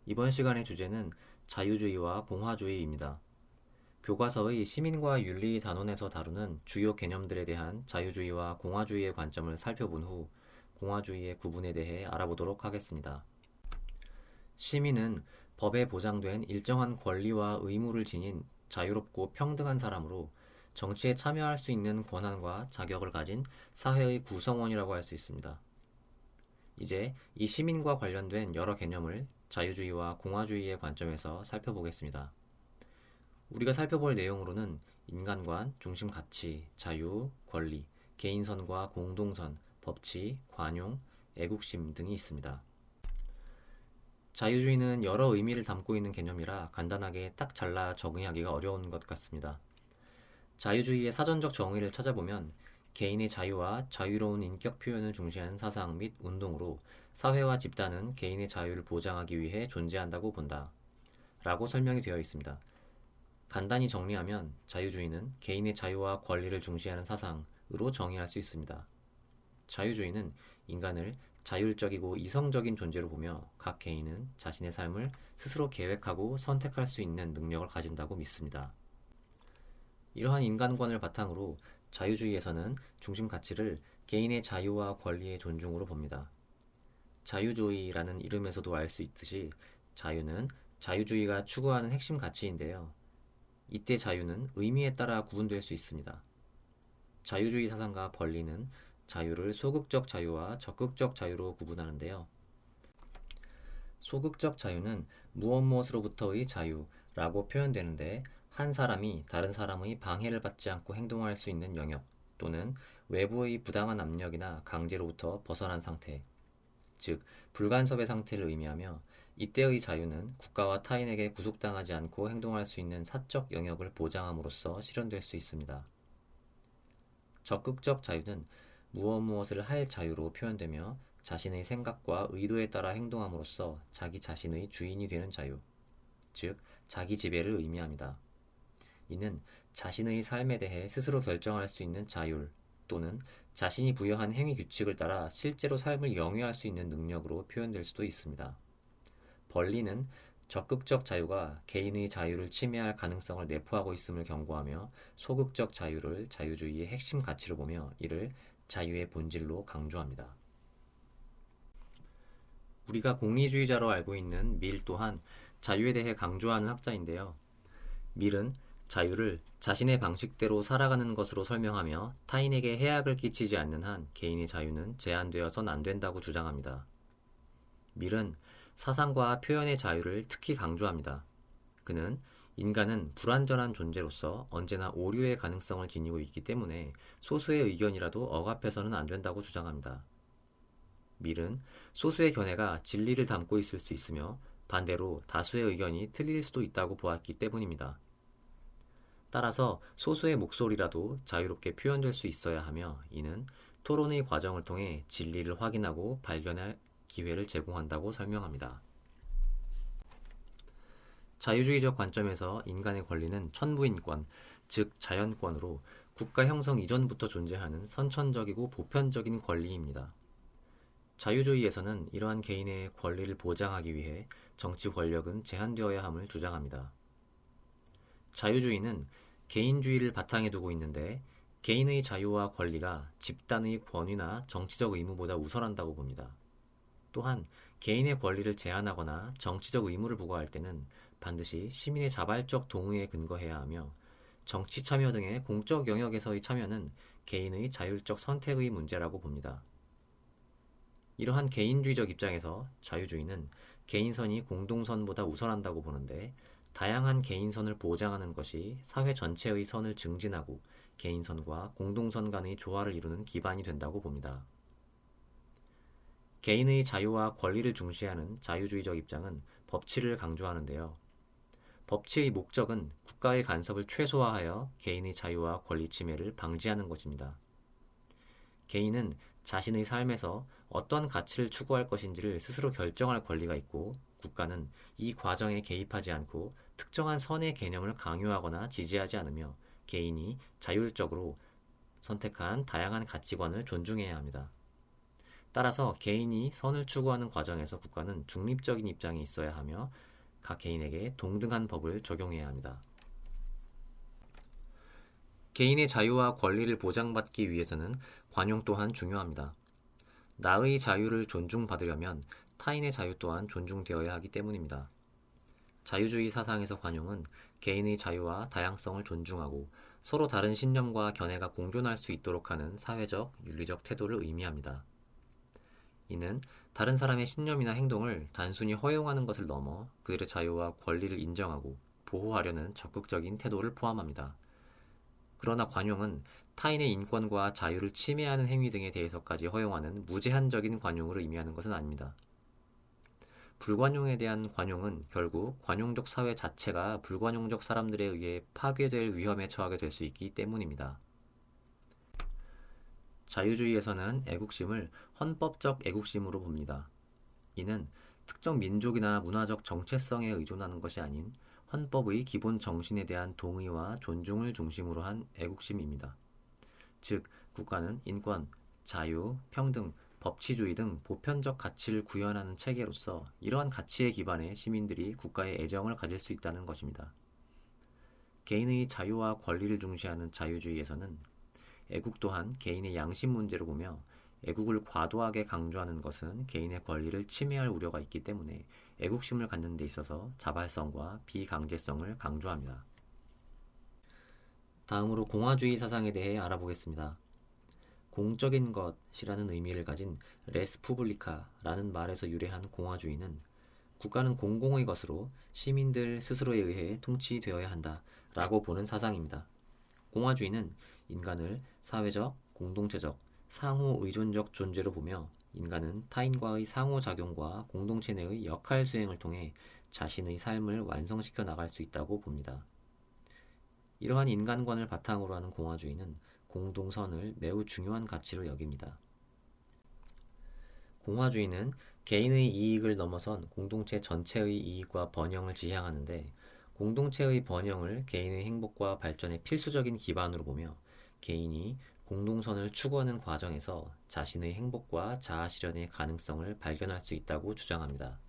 이번 시간의 주제는 자유주의와 공화주의입니다. 교과서의 시민과 윤리 단원에서 다루는 주요 개념들에 대한 자유주의와 공화주의의 관점을 살펴본 후 공화주의의 구분에 대해 알아보도록 하겠습니다. 시민은 법에 보장된 일정한 권리와 의무를 지닌 자유롭고 평등한 사람으로 정치에 참여할 수 있는 권한과 자격을 가진 사회의 구성원이라고 할 수 있습니다. 이제 이 시민과 관련된 여러 개념을 자유주의와 공화주의의 관점에서 살펴보겠습니다. 우리가 살펴볼 내용으로는 인간관, 중심 가치, 자유, 권리, 개인선과 공동선, 법치, 관용, 애국심 등이 있습니다. 자유주의는 여러 의미를 담고 있는 개념이라 간단하게 딱 잘라 정의하기가 어려운 것 같습니다. 자유주의의 사전적 정의를 찾아보면 개인의 자유와 자유로운 인격 표현을 중시하는 사상 및 운동으로 사회와 집단은 개인의 자유를 보장하기 위해 존재한다고 본다. 라고 설명이 되어 있습니다. 간단히 정리하면 자유주의는 개인의 자유와 권리를 중시하는 사상으로 정의할 수 있습니다. 자유주의는 인간을 자율적이고 이성적인 존재로 보며 각 개인은 자신의 삶을 스스로 계획하고 선택할 수 있는 능력을 가진다고 믿습니다. 이러한 인간관을 바탕으로 자유주의에서는 중심 가치를 개인의 자유와 권리의 존중으로 봅니다. 자유주의라는 이름에서도 알 수 있듯이 자유는 자유주의가 추구하는 핵심 가치인데요. 이때 자유는 의미에 따라 구분될 수 있습니다. 자유주의 사상가 벌리는 자유를 소극적 자유와 적극적 자유로 구분하는데요. 소극적 자유는 무엇 무엇으로부터의 자유라고 표현되는데 한 사람이 다른 사람의 방해를 받지 않고 행동할 수 있는 영역 또는 외부의 부당한 압력이나 강제로부터 벗어난 상태, 즉 불간섭의 상태를 의미하며 이때의 자유는 국가와 타인에게 구속당하지 않고 행동할 수 있는 사적 영역을 보장함으로써 실현될 수 있습니다. 적극적 자유는 무엇 무엇을 할 자유로 표현되며 자신의 생각과 의도에 따라 행동함으로써 자기 자신의 주인이 되는 자유, 즉 자기 지배를 의미합니다. 이는 자신의 삶에 대해 스스로 결정할 수 있는 자율 또는 자신이 부여한 행위 규칙을 따라 실제로 삶을 영위할 수 있는 능력으로 표현될 수도 있습니다. 벌리는 적극적 자유가 개인의 자유를 침해할 가능성을 내포하고 있음을 경고하며 소극적 자유를 자유주의의 핵심 가치로 보며 이를 자유의 본질로 강조합니다. 우리가 공리주의자로 알고 있는 밀 또한 자유에 대해 강조하는 학자인데요. 밀은 자유를 자신의 방식대로 살아가는 것으로 설명하며 타인에게 해악을 끼치지 않는 한 개인의 자유는 제한되어선 안 된다고 주장합니다. 밀은 사상과 표현의 자유를 특히 강조합니다. 그는 인간은 불완전한 존재로서 언제나 오류의 가능성을 지니고 있기 때문에 소수의 의견이라도 억압해서는 안 된다고 주장합니다. 밀은 소수의 견해가 진리를 담고 있을 수 있으며 반대로 다수의 의견이 틀릴 수도 있다고 보았기 때문입니다. 따라서 소수의 목소리라도 자유롭게 표현될 수 있어야 하며 이는 토론의 과정을 통해 진리를 확인하고 발견할 기회를 제공한다고 설명합니다. 자유주의적 관점에서 인간의 권리는 천부인권, 즉 자연권으로 국가 형성 이전부터 존재하는 선천적이고 보편적인 권리입니다. 자유주의에서는 이러한 개인의 권리를 보장하기 위해 정치 권력은 제한되어야 함을 주장합니다. 자유주의는 개인주의를 바탕에 두고 있는데 개인의 자유와 권리가 집단의 권위나 정치적 의무보다 우선한다고 봅니다. 또한 개인의 권리를 제한하거나 정치적 의무를 부과할 때는 반드시 시민의 자발적 동의에 근거해야 하며 정치 참여 등의 공적 영역에서의 참여는 개인의 자율적 선택의 문제라고 봅니다. 이러한 개인주의적 입장에서 자유주의는 개인선이 공동선보다 우선한다고 보는데 다양한 개인선을 보장하는 것이 사회 전체의 선을 증진하고 개인선과 공동선 간의 조화를 이루는 기반이 된다고 봅니다. 개인의 자유와 권리를 중시하는 자유주의적 입장은 법치를 강조하는데요. 법치의 목적은 국가의 간섭을 최소화하여 개인의 자유와 권리 침해를 방지하는 것입니다. 개인은 자신의 삶에서 어떤 가치를 추구할 것인지를 스스로 결정할 권리가 있고 국가는 이 과정에 개입하지 않고 특정한 선의 개념을 강요하거나 지지하지 않으며 개인이 자율적으로 선택한 다양한 가치관을 존중해야 합니다. 따라서 개인이 선을 추구하는 과정에서 국가는 중립적인 입장에 있어야 하며 각 개인에게 동등한 법을 적용해야 합니다. 개인의 자유와 권리를 보장받기 위해서는 관용 또한 중요합니다. 나의 자유를 존중받으려면 타인의 자유 또한 존중되어야 하기 때문입니다. 자유주의 사상에서 관용은 개인의 자유와 다양성을 존중하고 서로 다른 신념과 견해가 공존할 수 있도록 하는 사회적, 윤리적 태도를 의미합니다. 이는 다른 사람의 신념이나 행동을 단순히 허용하는 것을 넘어 그들의 자유와 권리를 인정하고 보호하려는 적극적인 태도를 포함합니다. 그러나 관용은 타인의 인권과 자유를 침해하는 행위 등에 대해서까지 허용하는 무제한적인 관용을 의미하는 것은 아닙니다. 불관용에 대한 관용은 결국 관용적 사회 자체가 불관용적 사람들에 의해 파괴될 위험에 처하게 될 수 있기 때문입니다. 자유주의에서는 애국심을 헌법적 애국심으로 봅니다. 이는 특정 민족이나 문화적 정체성에 의존하는 것이 아닌 헌법의 기본 정신에 대한 동의와 존중을 중심으로 한 애국심입니다. 즉, 국가는 인권, 자유, 평등, 법치주의 등 보편적 가치를 구현하는 체계로서 이러한 가치에 기반해 시민들이 국가에 애정을 가질 수 있다는 것입니다. 개인의 자유와 권리를 중시하는 자유주의에서는 애국 또한 개인의 양심 문제로 보며 애국을 과도하게 강조하는 것은 개인의 권리를 침해할 우려가 있기 때문에 애국심을 갖는 데 있어서 자발성과 비강제성을 강조합니다. 다음으로 공화주의 사상에 대해 알아보겠습니다. 공적인 것이라는 의미를 가진 레스 푸블리카라는 말에서 유래한 공화주의는 국가는 공공의 것으로 시민들 스스로에 의해 통치되어야 한다라고 보는 사상입니다. 공화주의는 인간을 사회적, 공동체적, 상호 의존적 존재로 보며 인간은 타인과의 상호작용과 공동체 내의 역할 수행을 통해 자신의 삶을 완성시켜 나갈 수 있다고 봅니다. 이러한 인간관을 바탕으로 하는 공화주의는 공동선을 매우 중요한 가치로 여깁니다. 공화주의는 개인의 이익을 넘어선 공동체 전체의 이익과 번영을 지향하는데 공동체의 번영을 개인의 행복과 발전의 필수적인 기반으로 보며 개인이 공동선을 추구하는 과정에서 자신의 행복과 자아 실현의 가능성을 발견할 수 있다고 주장합니다.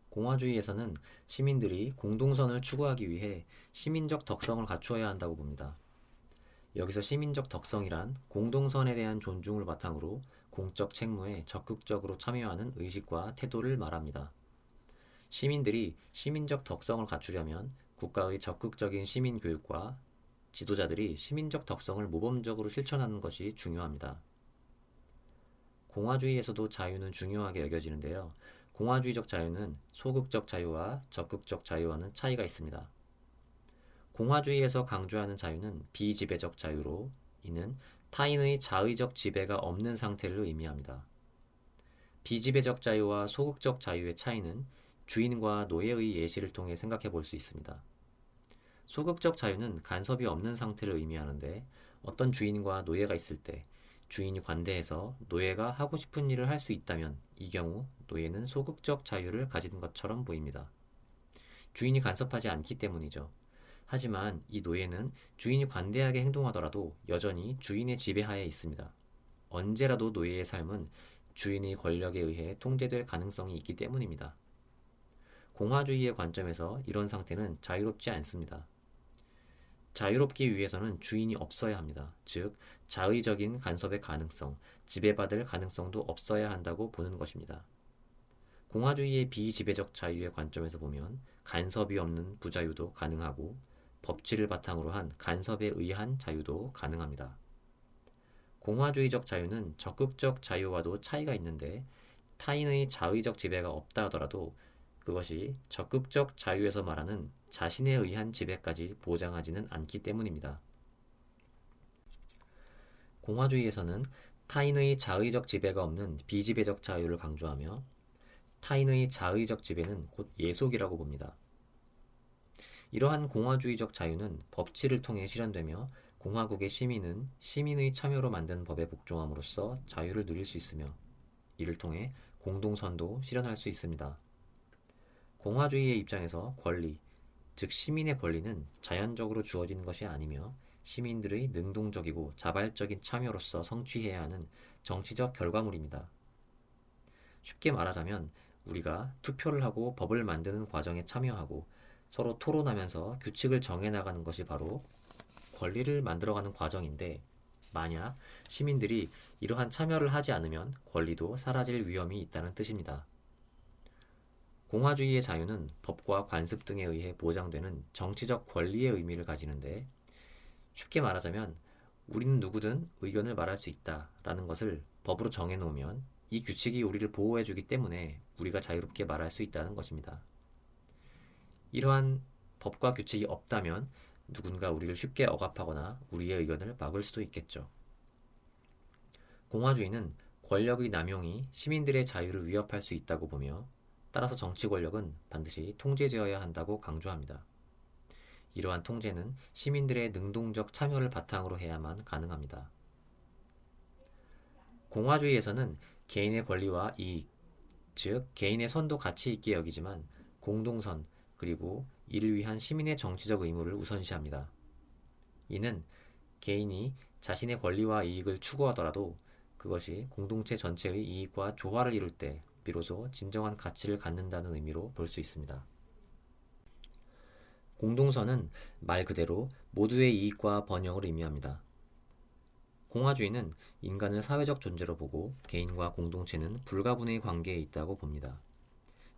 공화주의에서는 시민들이 공동선을 추구하기 위해 시민적 덕성을 갖추어야 한다고 봅니다. 여기서 시민적 덕성이란 공동선에 대한 존중을 바탕으로 공적 책무에 적극적으로 참여하는 의식과 태도를 말합니다. 시민들이 시민적 덕성을 갖추려면 국가의 적극적인 시민 교육과 지도자들이 시민적 덕성을 모범적으로 실천하는 것이 중요합니다. 공화주의에서도 자유는 중요하게 여겨지는데요. 공화주의적 자유는 소극적 자유와 적극적 자유와는 차이가 있습니다. 공화주의에서 강조하는 자유는 비지배적 자유로 이는 타인의 자의적 지배가 없는 상태를 의미합니다. 비지배적 자유와 소극적 자유의 차이는 주인과 노예의 예시를 통해 생각해 볼 수 있습니다. 소극적 자유는 간섭이 없는 상태를 의미하는데 어떤 주인과 노예가 있을 때 주인이 관대해서 노예가 하고 싶은 일을 할 수 있다면 이 경우 노예는 소극적 자유를 가진 것처럼 보입니다. 주인이 간섭하지 않기 때문이죠. 하지만 이 노예는 주인이 관대하게 행동하더라도 여전히 주인의 지배하에 있습니다. 언제라도 노예의 삶은 주인의 권력에 의해 통제될 가능성이 있기 때문입니다. 공화주의의 관점에서 이런 상태는 자유롭지 않습니다. 자유롭기 위해서는 주인이 없어야 합니다. 즉, 자의적인 간섭의 가능성, 지배받을 가능성도 없어야 한다고 보는 것입니다. 공화주의의 비지배적 자유의 관점에서 보면 간섭이 없는 부자유도 가능하고 법치를 바탕으로 한 간섭에 의한 자유도 가능합니다. 공화주의적 자유는 적극적 자유와도 차이가 있는데 타인의 자의적 지배가 없다 하더라도 그것이 적극적 자유에서 말하는 자신에 의한 지배까지 보장하지는 않기 때문입니다. 공화주의에서는 타인의 자의적 지배가 없는 비지배적 자유를 강조하며 타인의 자의적 지배는 곧 예속이라고 봅니다. 이러한 공화주의적 자유는 법치를 통해 실현되며 공화국의 시민은 시민의 참여로 만든 법에 복종함으로써 자유를 누릴 수 있으며 이를 통해 공동선도 실현할 수 있습니다. 공화주의의 입장에서 권리, 즉 시민의 권리는 자연적으로 주어진 것이 아니며 시민들의 능동적이고 자발적인 참여로서 성취해야 하는 정치적 결과물입니다. 쉽게 말하자면 우리가 투표를 하고 법을 만드는 과정에 참여하고 서로 토론하면서 규칙을 정해나가는 것이 바로 권리를 만들어가는 과정인데, 만약 시민들이 이러한 참여를 하지 않으면 권리도 사라질 위험이 있다는 뜻입니다. 공화주의의 자유는 법과 관습 등에 의해 보장되는 정치적 권리의 의미를 가지는데, 쉽게 말하자면 우리는 누구든 의견을 말할 수 있다라는 것을 법으로 정해놓으면 이 규칙이 우리를 보호해주기 때문에 우리가 자유롭게 말할 수 있다는 것입니다. 이러한 법과 규칙이 없다면 누군가 우리를 쉽게 억압하거나 우리의 의견을 막을 수도 있겠죠. 공화주의는 권력의 남용이 시민들의 자유를 위협할 수 있다고 보며, 따라서 정치 권력은 반드시 통제되어야 한다고 강조합니다. 이러한 통제는 시민들의 능동적 참여를 바탕으로 해야만 가능합니다. 공화주의에서는 개인의 권리와 이익, 즉 개인의 선도 가치 있게 여기지만 공동선, 그리고 이를 위한 시민의 정치적 의무를 우선시합니다. 이는 개인이 자신의 권리와 이익을 추구하더라도 그것이 공동체 전체의 이익과 조화를 이룰 때 비로소 진정한 가치를 갖는다는 의미로 볼 수 있습니다. 공동선은 말 그대로 모두의 이익과 번영을 의미합니다. 공화주의는 인간을 사회적 존재로 보고 개인과 공동체는 불가분의 관계에 있다고 봅니다.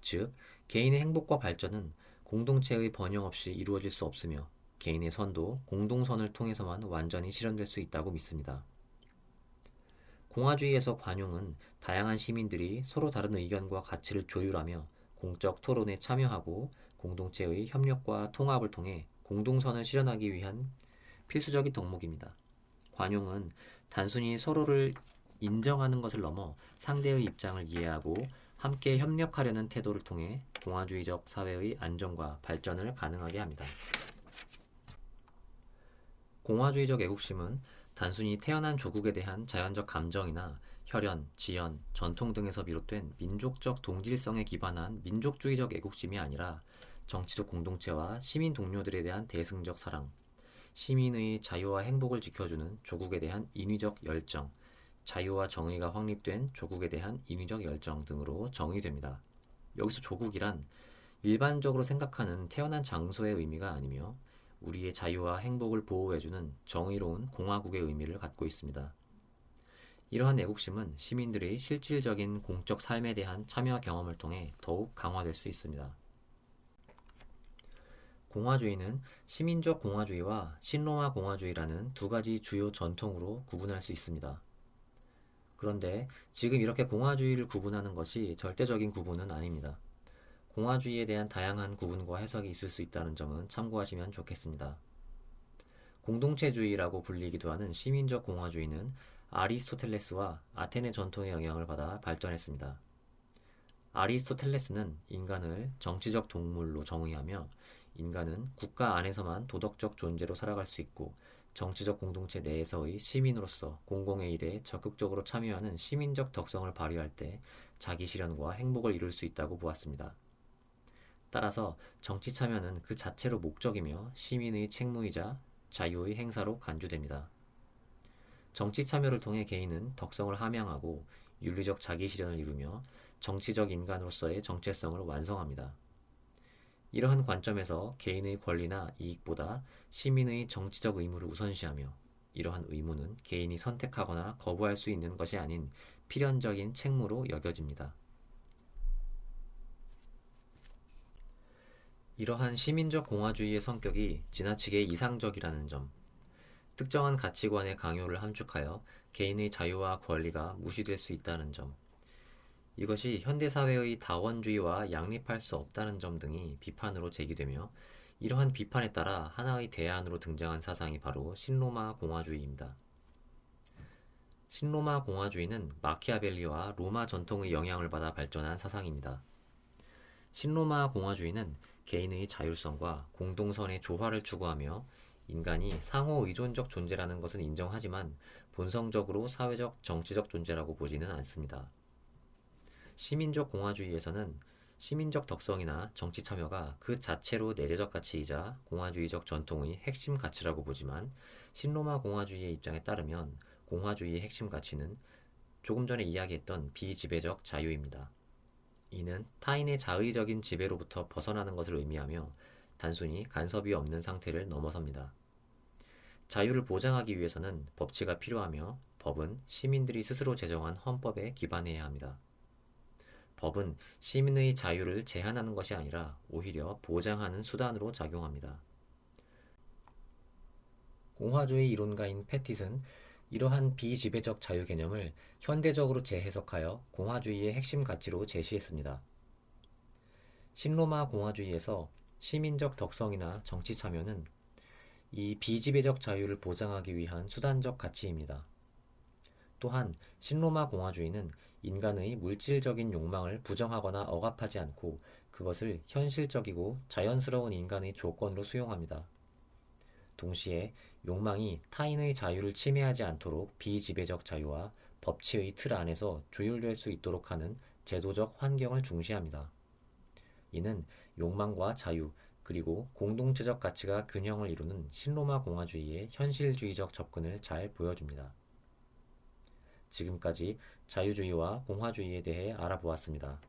즉, 개인의 행복과 발전은 공동체의 번영 없이 이루어질 수 없으며 개인의 선도 공동선을 통해서만 완전히 실현될 수 있다고 믿습니다. 공화주의에서 관용은 다양한 시민들이 서로 다른 의견과 가치를 조율하며 공적 토론에 참여하고 공동체의 협력과 통합을 통해 공동선을 실현하기 위한 필수적인 덕목입니다. 관용은 단순히 서로를 인정하는 것을 넘어 상대의 입장을 이해하고 함께 협력하려는 태도를 통해 공화주의적 사회의 안정과 발전을 가능하게 합니다. 공화주의적 애국심은 단순히 태어난 조국에 대한 자연적 감정이나 혈연, 지연, 전통 등에서 비롯된 민족적 동질성에 기반한 민족주의적 애국심이 아니라 정치적 공동체와 시민 동료들에 대한 대승적 사랑, 시민의 자유와 행복을 지켜주는 조국에 대한 인위적 열정, 자유와 정의가 확립된 조국에 대한 인위적 열정 등으로 정의됩니다. 여기서 조국이란 일반적으로 생각하는 태어난 장소의 의미가 아니며 우리의 자유와 행복을 보호해주는 정의로운 공화국의 의미를 갖고 있습니다. 이러한 애국심은 시민들의 실질적인 공적 삶에 대한 참여 경험을 통해 더욱 강화될 수 있습니다. 공화주의는 시민적 공화주의와 신로마 공화주의라는 두 가지 주요 전통으로 구분할 수 있습니다. 그런데 지금 이렇게 공화주의를 구분하는 것이 절대적인 구분은 아닙니다. 공화주의에 대한 다양한 구분과 해석이 있을 수 있다는 점은 참고하시면 좋겠습니다. 공동체주의라고 불리기도 하는 시민적 공화주의는 아리스토텔레스와 아테네 전통의 영향을 받아 발전했습니다. 아리스토텔레스는 인간을 정치적 동물로 정의하며 인간은 국가 안에서만 도덕적 존재로 살아갈 수 있고 정치적 공동체 내에서의 시민으로서 공공의 일에 적극적으로 참여하는 시민적 덕성을 발휘할 때 자기 실현과 행복을 이룰 수 있다고 보았습니다. 따라서 정치 참여는 그 자체로 목적이며 시민의 책무이자 자유의 행사로 간주됩니다. 정치 참여를 통해 개인은 덕성을 함양하고 윤리적 자기 실현을 이루며 정치적 인간으로서의 정체성을 완성합니다. 이러한 관점에서 개인의 권리나 이익보다 시민의 정치적 의무를 우선시하며 이러한 의무는 개인이 선택하거나 거부할 수 있는 것이 아닌 필연적인 책무로 여겨집니다. 이러한 시민적 공화주의의 성격이 지나치게 이상적이라는 점, 특정한 가치관의 강요를 함축하여 개인의 자유와 권리가 무시될 수 있다는 점, 이것이 현대사회의 다원주의와 양립할 수 없다는 점 등이 비판으로 제기되며 이러한 비판에 따라 하나의 대안으로 등장한 사상이 바로 신로마 공화주의입니다. 신로마 공화주의는 마키아벨리와 로마 전통의 영향을 받아 발전한 사상입니다. 신로마 공화주의는 개인의 자율성과 공동선의 조화를 추구하며 인간이 상호 의존적 존재라는 것은 인정하지만 본성적으로 사회적 정치적 존재라고 보지는 않습니다. 시민적 공화주의에서는 시민적 덕성이나 정치 참여가 그 자체로 내재적 가치이자 공화주의적 전통의 핵심 가치라고 보지만 신로마 공화주의의 입장에 따르면 공화주의의 핵심 가치는 조금 전에 이야기했던 비지배적 자유입니다. 이는 타인의 자의적인 지배로부터 벗어나는 것을 의미하며 단순히 간섭이 없는 상태를 넘어섭니다. 자유를 보장하기 위해서는 법치가 필요하며 법은 시민들이 스스로 제정한 헌법에 기반해야 합니다. 법은 시민의 자유를 제한하는 것이 아니라 오히려 보장하는 수단으로 작용합니다. 공화주의 이론가인 패티슨 이러한 비지배적 자유 개념을 현대적으로 재해석하여 공화주의의 핵심 가치로 제시했습니다. 신로마 공화주의에서 시민적 덕성이나 정치 참여는 이 비지배적 자유를 보장하기 위한 수단적 가치입니다. 또한 신로마 공화주의는 인간의 물질적인 욕망을 부정하거나 억압하지 않고 그것을 현실적이고 자연스러운 인간의 조건으로 수용합니다. 동시에 욕망이 타인의 자유를 침해하지 않도록 비지배적 자유와 법치의 틀 안에서 조율될 수 있도록 하는 제도적 환경을 중시합니다. 이는 욕망과 자유, 그리고 공동체적 가치가 균형을 이루는 신로마 공화주의의 현실주의적 접근을 잘 보여줍니다. 지금까지 자유주의와 공화주의에 대해 알아보았습니다.